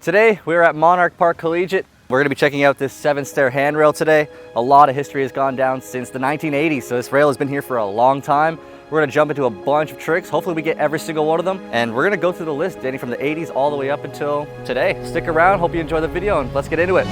Today, we're at Monarch Park Collegiate. We're gonna be checking out this 7-stair handrail today. A lot of history has gone down since the 1980s, so this rail has been here for a long time. We're gonna jump into a bunch of tricks. Hopefully we get every single one of them. And we're gonna go through the list dating from the 80s all the way up until today. Stick around, hope you enjoy the video, and let's get into it.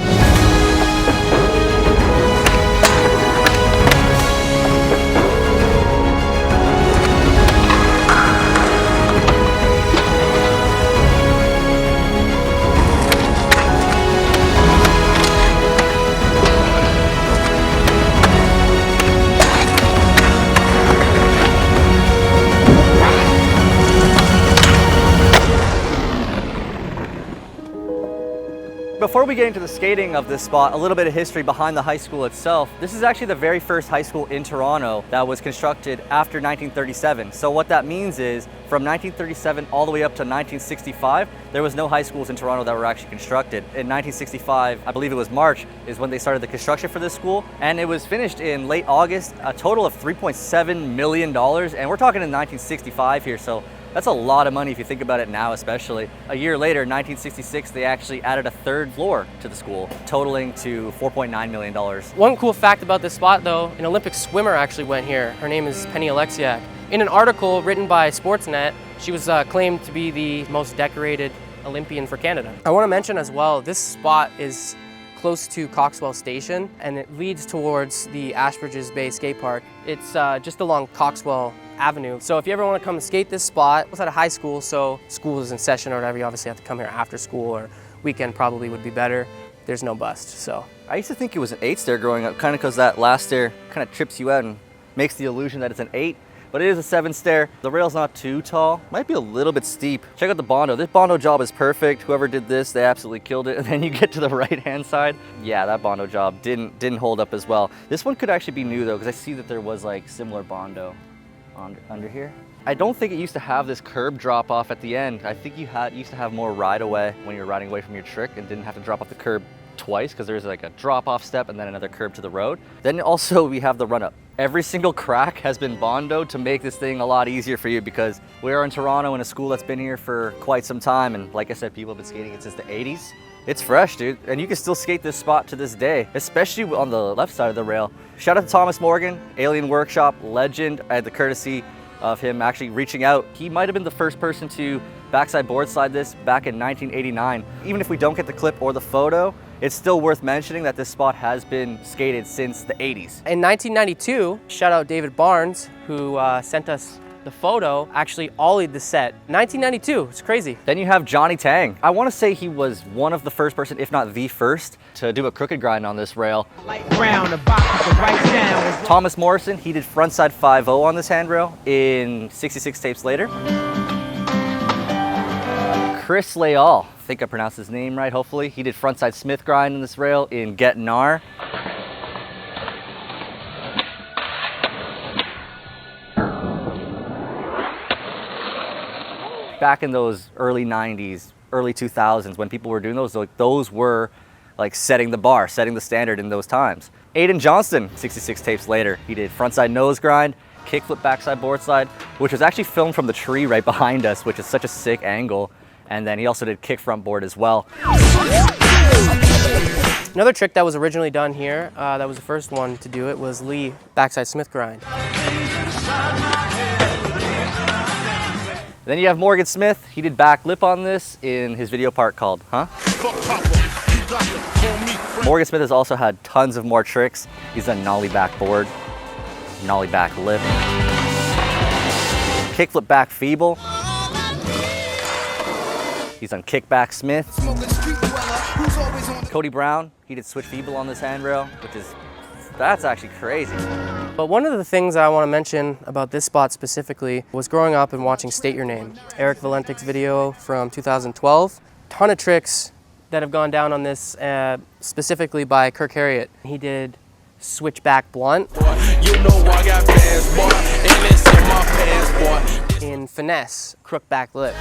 Before we get into the skating of this spot, a little bit of history behind the high school itself. This is actually the very first high school in Toronto that was constructed after 1937. So what that means is from 1937 all the way up to 1965, there was no high schools in Toronto that were actually constructed. In 1965, I believe it was March, is when they started the construction for this school. And it was finished in late August, a total of $3.7 million. And we're talking in 1965 here, so that's a lot of money if you think about it now, especially. A year later, 1966, they actually added a third floor to the school, totaling to $4.9 million. One cool fact about this spot though, an Olympic swimmer actually went here. Her name is Oleksiak. In an article written by Sportsnet, she was claimed to be the most decorated Olympian for Canada. I want to mention as well, this spot is close to Coxwell Station and it leads towards the Ashbridges Bay Skate Park. It's just along Coxwell Avenue. So if you ever want to come and skate this spot, it's at a high school, so school is in session or whatever, you obviously have to come here after school, or weekend probably would be better. There's no bust, so. I used to think it was an 8-stair growing up, kind of because that last stair kind of trips you out and makes the illusion that it's an 8, but it is a 7-stair. The rail's not too tall, might be a little bit steep. Check out the Bondo. This Bondo job is perfect. Whoever did this, they absolutely killed it. And then you get to the right-hand side. Yeah, that Bondo job didn't hold up as well. This one could actually be new though, because I see that there was like similar Bondo under here. I don't think it used to have this curb drop off at the end. I think you used to have more ride away when you're riding away from your trick and didn't have to drop off the curb twice, because there's like a drop off step and then another curb to the road. Then also we have the run up. Every single crack has been bondoed to make this thing a lot easier for you, because we are in Toronto in a school that's been here for quite some time, and like I said, people have been skating it since the 80s. It's fresh, dude, and you can still skate this spot to this day, especially on the left side of the rail. Shout out to Thomas Morgan, Alien Workshop legend. I had the courtesy of him actually reaching out. He might have been the first person to backside board slide this back in 1989. Even if we don't get the clip or the photo, it's still worth mentioning that this spot has been skated since the 80s. In 1992, shout out David Barnes, who sent us the photo, actually ollied the set. 1992, it's crazy. Then you have Johnny Tang. I want to say he was one of the first person, if not the first, to do a crooked grind on this rail. Thomas Morrison, he did frontside 5-0 on this handrail in 66 tapes later. Chris Leal, I think I pronounced his name right, hopefully. He did frontside Smith grind on this rail in Get Nar. Back in those early 90s, early 2000s, when people were doing those were like setting the bar, setting the standard in those times. Aiden Johnston, 66 tapes later, he did frontside nose grind, kickflip backside board slide, which was actually filmed from the tree right behind us, which is such a sick angle. And then he also did kick front board as well. Another trick that was originally done here, that was the first one to do it, was Lee backside Smith grind. Then you have Morgan Smith. He did back lip on this in his video part called Huh? Morgan Smith has also had tons of more tricks. He's done nollie back board, nollie back lip, kickflip back feeble. He's done kickback Smith. Cody Brown, he did switch feeble on this handrail, that's actually crazy. But one of the things I want to mention about this spot specifically was growing up and watching State Your Name. Eric Valentik's video from 2012. Ton of tricks that have gone down on this, specifically by Kirk Harriott. He did switchback blunt. You know I got pants, boy, and it's in my pants, boy. In finesse, crook back lip.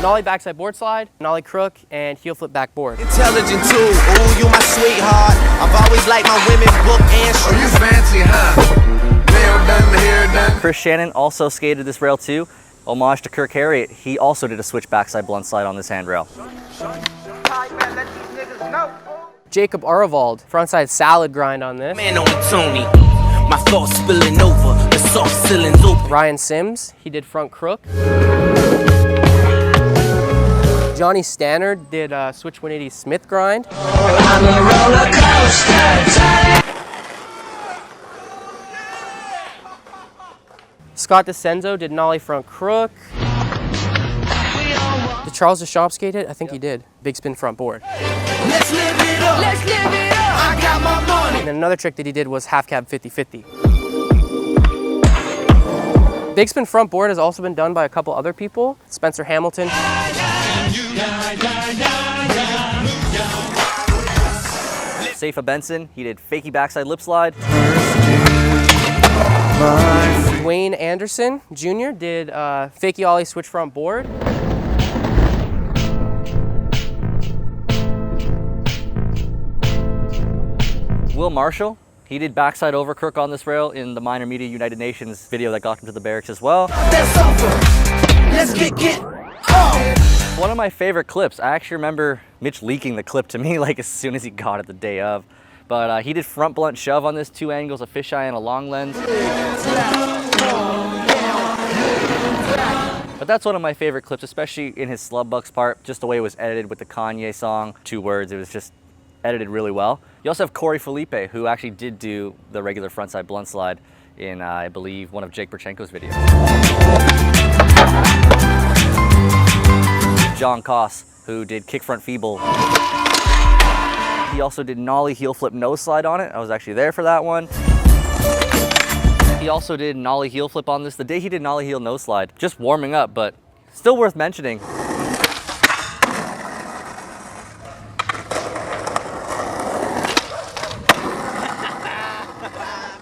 Nollie backside board slide, nollie crook, and heel flip back board. Intelligent too, ooh, you my sweetheart. I've always liked my women book and shoes. Oh, you fancy, huh? Chris Shannon also skated this rail too. Homage to Kirk Harriott, he also did a switch backside blunt slide on this handrail. Jacob Arevald, frontside salad grind on this. Man on Tony, my thoughts spilling over, the soft ceilings open. Ryan Sims, he did front crook. Johnny Stannard did switch 180 Smith grind. Scott DeCenzo did nollie front crook. Did Charles Deschamps skate it? I think he did. Big spin front board. Let's live it up. Let's live it up. I got my money. And then another trick that he did was half cab 50-50. Big spin front board has also been done by a couple other people. Spencer Hamilton. Safa Benson, he did fakie backside lip slide. Wayne Anderson Jr. did fakie ollie switch front board. Will Marshall, he did backside over crook on this rail in the Minor Media United Nations video that got him to the barracks as well. That's over. Let's get oh. One of my favorite clips, I actually remember Mitch leaking the clip to me like as soon as he got it the day of. But he did front blunt shove on this, 2 angles, a fisheye and a long lens. But that's one of my favorite clips, especially in his slub bucks part, just the way it was edited with the Kanye song, 2 words, it was just edited really well. You also have Corey Felipe, who actually did do the regular frontside blunt slide in, I believe, one of Jake Berchenko's videos. John Koss, who did kick front feeble. He also did nollie heel flip nose slide on it. I was actually there for that one. He also did nollie heel flip on this. The day he did nollie heel nose slide, just warming up, but still worth mentioning.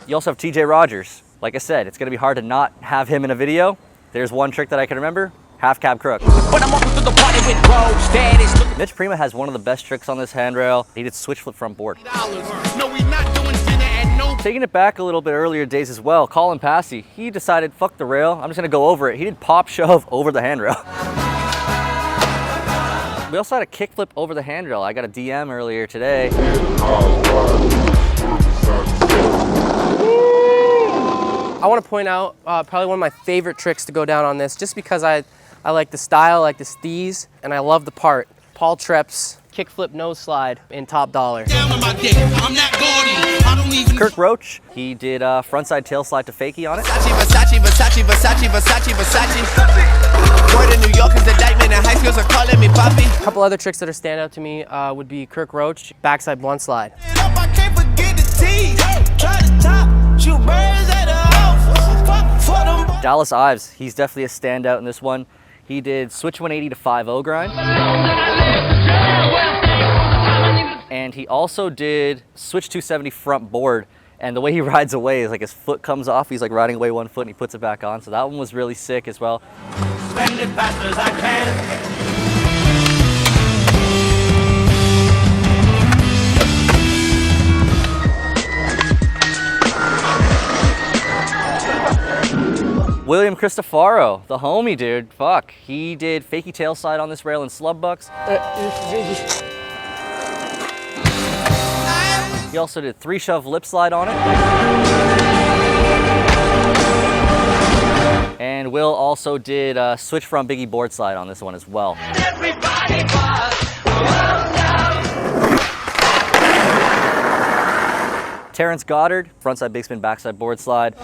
You also have TJ Rogers. Like I said, it's gonna be hard to not have him in a video. There's one trick that I can remember, half cab crook. Mitch Prima has one of the best tricks on this handrail. He did switch flip front board. Taking it back a little bit earlier days as well, Colin Passy, he decided, fuck the rail, I'm just gonna go over it. He did pop shove over the handrail. We also had a kick flip over the handrail. I got a DM earlier today. I want to point out probably one of my favorite tricks to go down on this, just because I like the style, I like the steez, and I love the part. Paul Trepp's kickflip nose slide in Top Dollar. Kirk Roach, he did frontside tail slide to fakie on it. A couple other tricks that are stand out to me would be Kirk Roach, backside blunt slide. Dallas Ives, he's definitely a standout in this one. He did switch 180 to 5-0 grind. And he also did switch 270 front board. And the way he rides away is like his foot comes off, he's like riding away one foot and he puts it back on. So that one was really sick as well. Spend it fast as I can. William Cristofaro, the homie dude, fuck. He did fakie tail slide on this rail in slub bucks. He also did 3 shove lip slide on it. And Will also did switch front biggie board slide on this one as well. Terrence Goddard, frontside big spin backside board slide.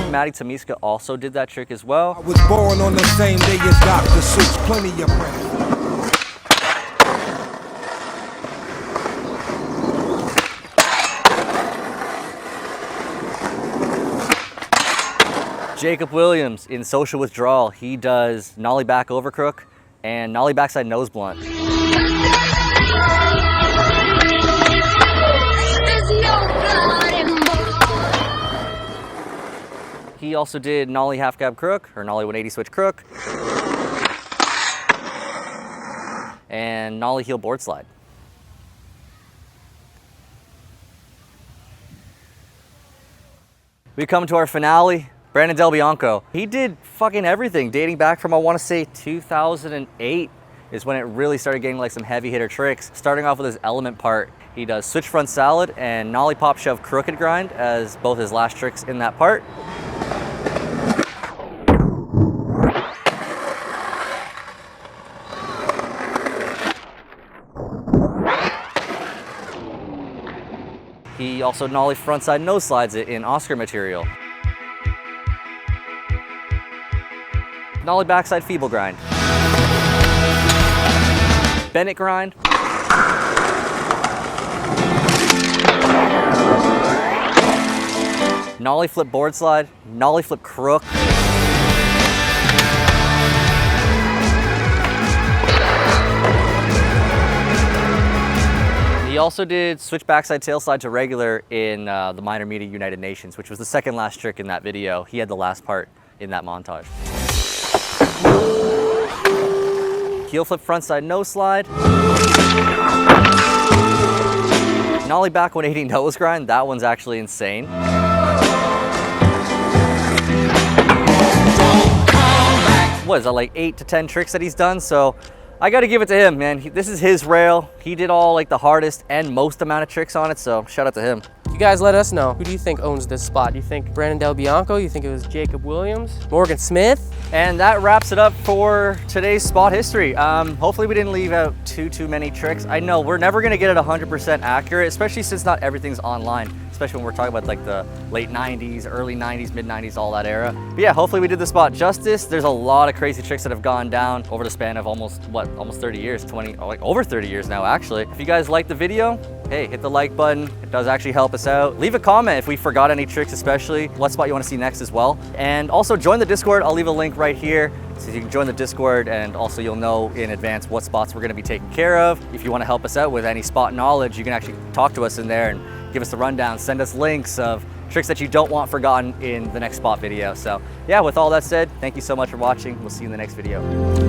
Matty Tamiska also did that trick as well. I was born on the same day as Dr. Seuss, plenty of friends. Jacob Williams in Social Withdrawal, he does nollie back over crook and nollie backside nose blunt. He also did nollie half cab crook, or nollie 180 switch crook, and nollie heel board slide. We come to our finale, Brandon Del Bianco. He did fucking everything, dating back from, I want to say 2008 is when it really started getting like some heavy hitter tricks. Starting off with his element part, he does switch front salad and nollie pop shove crooked grind as both his last tricks in that part. He also nollie frontside nose slides it in Oscar material. Nollie backside feeble grind. Bennett grind. Nollie flip board slide. Nollie flip crook. He also did switch backside tail slide to regular in the minor media United Nations, which was the second last trick in that video. He had the last part in that montage. Heel flip frontside nose slide. Nollie back 180 nose grind. That one's actually insane. What is that, like 8 to 10 tricks that he's done? So I got to give it to him, man. This is his rail. He did all like the hardest and most amount of tricks on it, so shout out to him. You guys let us know. Who do you think owns this spot? Do you think Brandon Del Bianco? You think it was Jacob Williams? Morgan Smith? And that wraps it up for today's spot history. Hopefully we didn't leave out too many tricks. I know we're never gonna get it 100% accurate, especially since not everything's online, especially when we're talking about like the late 90s, early 90s, mid 90s, all that era. But yeah, hopefully we did the spot justice. There's a lot of crazy tricks that have gone down over the span of almost 30 years, like over 30 years now actually. If you guys liked the video, hey, hit the like button. It does actually help us out. Leave a comment if we forgot any tricks, especially what spot you want to see next as well. And also join the Discord. I'll leave a link right here so you can join the Discord, and also you'll know in advance what spots we're going to be taking care of. If you want to help us out with any spot knowledge, you can actually talk to us in there and give us the rundown, send us links of tricks that you don't want forgotten in the next spot video. So yeah, with all that said, thank you so much for watching. We'll see you in the next video.